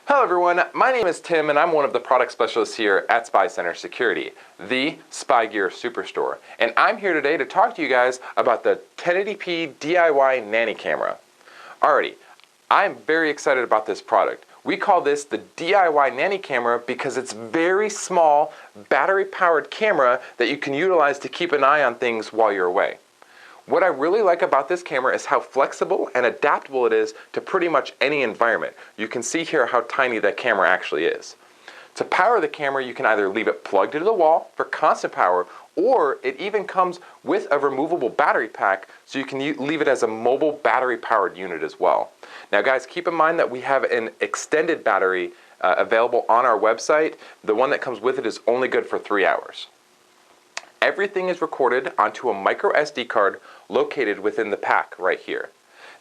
Hello everyone, my name is Tim and I'm one of the product specialists here at SpyCentre Security, the Spy Gear Superstore. And I'm here today to talk to you guys about the 1080p DIY Nanny Camera. Alrighty, I'm very excited about this product. We call this the DIY Nanny Camera because it's very small, battery-powered camera that you can utilize to keep an eye on things while you're away. What I really like about this camera is how flexible and adaptable it is to pretty much any environment. You can see here how tiny that camera actually is. To power the camera, you can either leave it plugged into the wall for constant power, or it even comes with a removable battery pack, so you can leave it as a mobile battery-powered unit as well. Now guys, keep in mind that we have an extended battery available on our website. The one that comes with it is only good for 3 hours. Everything is recorded onto a micro SD card located within the pack right here.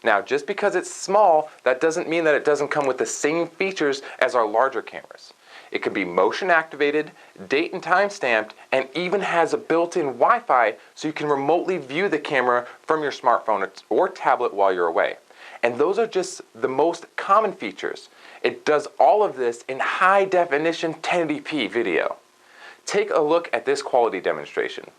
Now, just because it's small, that doesn't mean that it doesn't come with the same features as our larger cameras. It can be motion activated, date and time stamped, and even has a built-in Wi-Fi so you can remotely view the camera from your smartphone or tablet while you're away. And those are just the most common features. It does all of this in high definition 1080p video. Take a look at this quality demonstration.